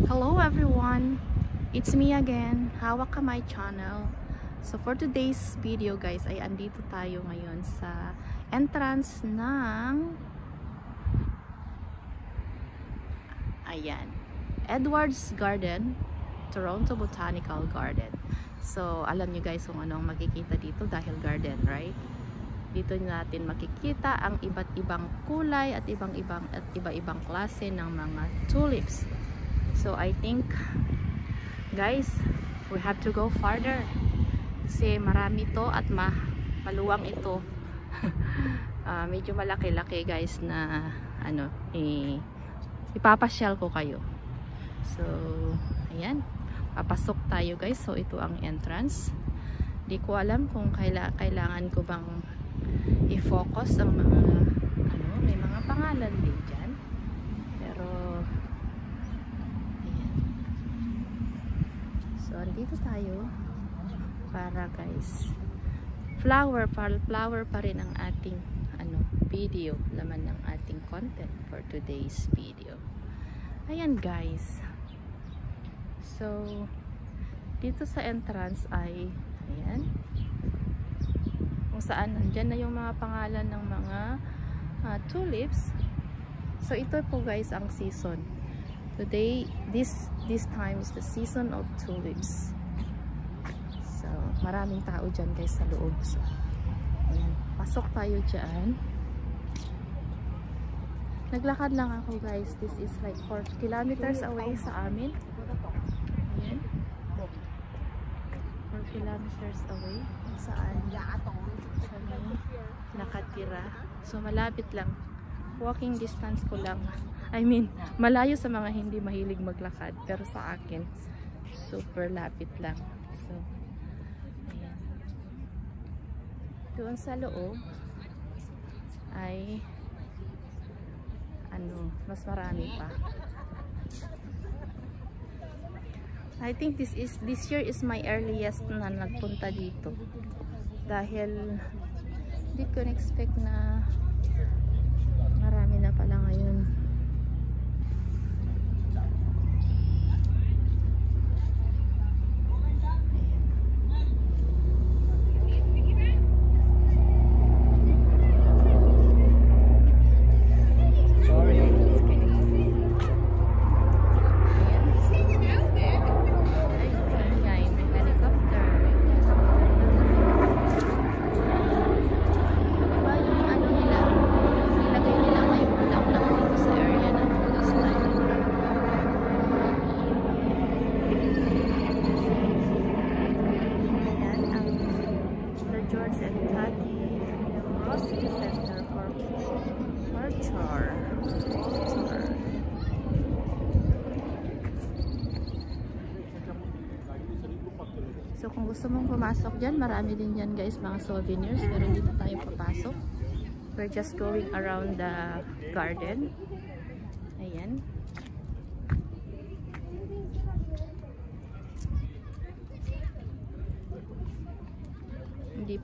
Hello everyone, it's me again, Hawak Kamay channel. So for today's video guys ay andito tayo ngayon sa entrance ng Edwards Garden, Toronto Botanical Garden. So alam nyo guys kung ano ang makikita dito dahil garden, right? Dito natin makikita ang iba't ibang kulay at iba-ibang klase ng mga tulips. So I think guys, we have to go farther kasi marami to at maluwang ito. Medyo malaki-laki guys na ipapasyal ko kayo. So ayan, papasok tayo guys. So ito ang entrance. Di ko alam kung kailangan ko bang i-focus ang mga may mga pangalan din dyan, pero ayan. So andito tayo para guys flower pa rin ang ating video, laman ng ating content for today's video. Ayan guys, so dito sa entrance ay ayan, saan nandyan na yung mga pangalan ng mga tulips. So ito po guys ang season today. This time is the season of tulips. So maraming tao dyan guys sa loob. So ayan, pasok tayo dyan. Naglakad lang ako guys. This is like 4 kilometers away sa amin. Ayan, 4 kilometers away saan kami nakatira. So malapit lang, walking distance ko lang. I mean, malayo sa mga hindi mahilig maglakad, pero sa akin super lapit lang. So ayan, doon sa loob ay mas marami pa. I think this year is my earliest na nagpunta dito dahil hindi ko na-expect na marami na pala ngayon. So kung gusto mong pumasok dyan, marami din dyan guys mga souvenirs, pero dito tayo papasok. We're just going around the garden. Ayan. Hindi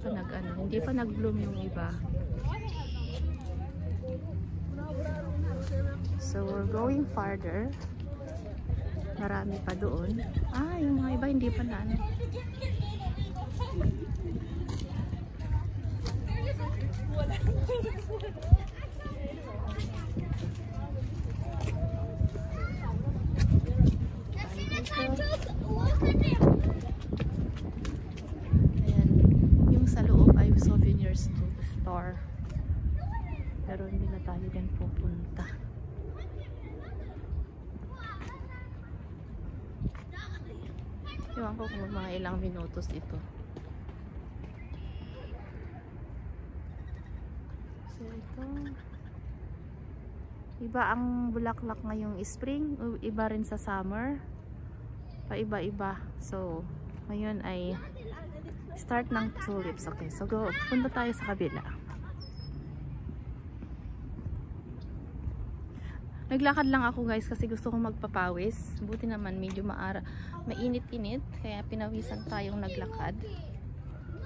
pa nag-bloom yung iba. So we're going farther. Marami pa doon. Yung mga iba hindi pa na Ayan, yung sa loob ay souvenirs store, pero hindi na tayo din pupunta. Iwan ko kung mga ilang minutos ito. So ito, iba ang bulaklak ngayong spring, iba rin sa summer, paiba-iba. So ngayon ay start ng tulips. Okay, so punta tayo sa kabila. Naglakad lang ako guys kasi gusto kong magpapawis. Buti naman medyo mainit-init, kaya pinawisan tayong naglakad.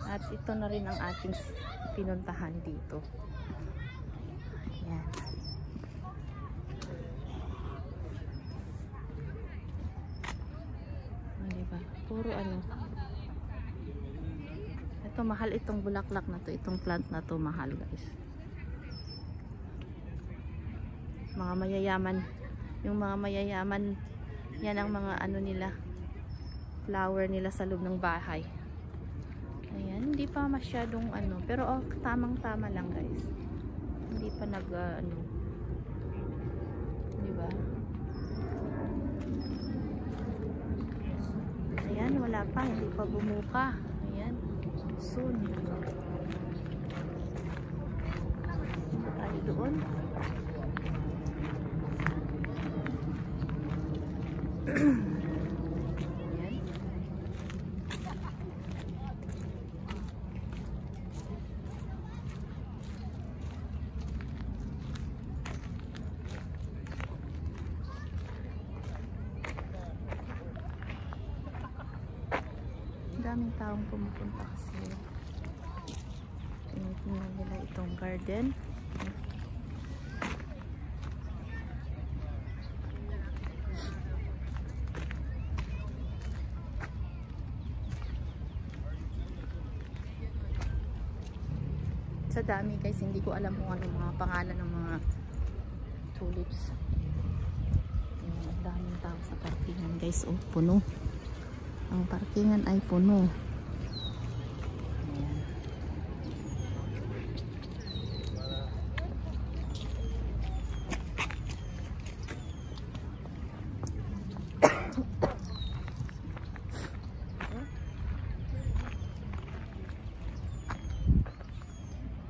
At ito na rin ang ating pinuntahan dito. Ayan. Puro ano. Ito mahal itong bulaklak na to. Itong plant na to mahal guys. Mga mayayaman. Yung mga mayayaman, yan ang mga ano nila. Flower nila sa loob ng bahay. Ayan, hindi pa masyadong ano. Pero oh, tamang-tama lang guys. Hindi pa nag ano. Diba? Ayan, wala pa. Hindi pa bumuka. Ayan. Soon. Punta tayo doon. Ayan. Daming taong pumupunta kasi tinitingnan nila itong garden. Sa dami guys, hindi ko alam kung ano mga pangalan ng mga tulips. Ang daming tao sa parkingan guys. Oh, puno. Ang parkingan ay puno. Ayan.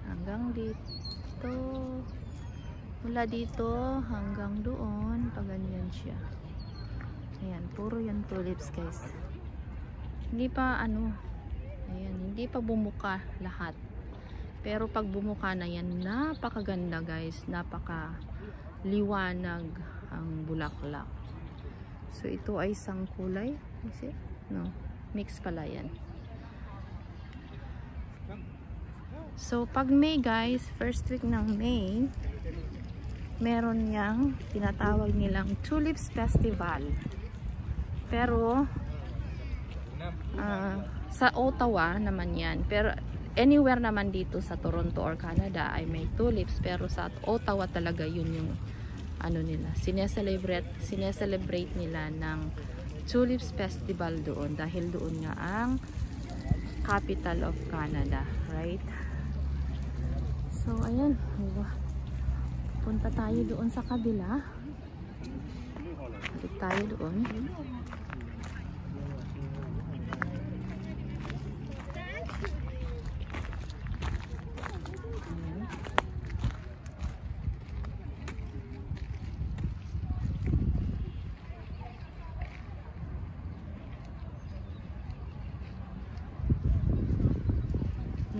Hanggang dito. Mula dito hanggang doon. Paganyan siya. Ayan, puro yung tulips guys. Hindi pa ano, ayan, hindi pa bumuka lahat. Pero pag bumuka na yan, napakaganda guys, napaka liwanag ang bulaklak. So ito ay isang kulay, is it? No, mix pala yan. So pag May guys, first week ng May, meron yang tinatawag nilang Tulips Festival. Pero sa Ottawa naman yan, pero anywhere naman dito sa Toronto or Canada ay may tulips, pero sa Ottawa talaga yun yung ano nila, sineselebrate nila ng Tulips Festival doon, dahil doon nga ang capital of Canada, right? So ayan, punta tayo doon sa kabila. Balik tayo doon.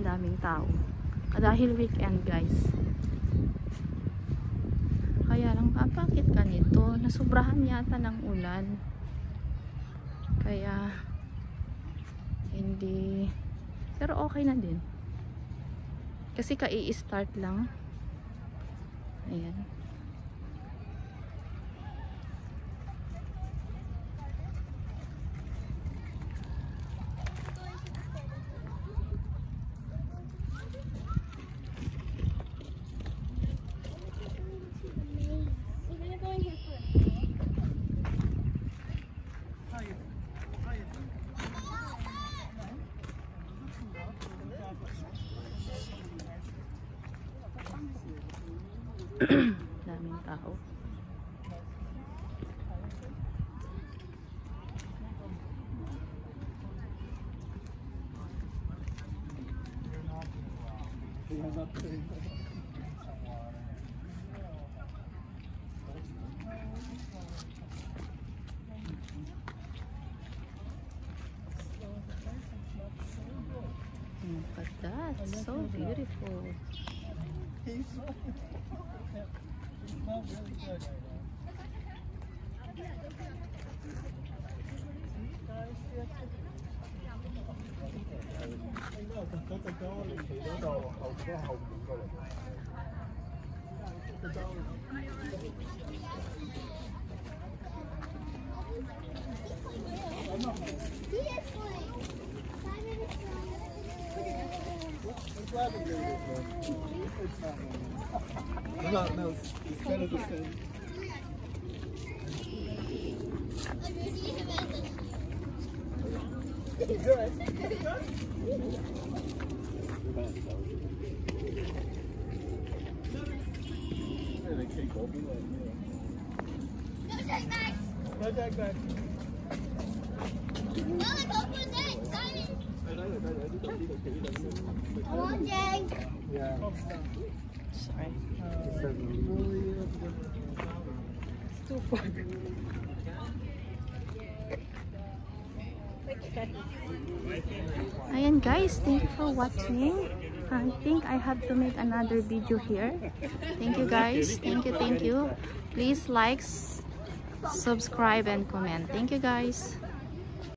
Daming tao dahil weekend guys, kaya lang bakit ganito, nasubrahan yata ng ulan, kaya hindi, pero okay na din kasi kai-start lang. Ayan. Daming tao. Look at that, so beautiful. He smelled really good. No, no, it's kind of the same. No take back. Yeah. Sorry. It's too far. Ayan guys, thank you for watching. I think I have to make another video here. Thank you guys. Thank you. Please like, subscribe and comment. Thank you guys.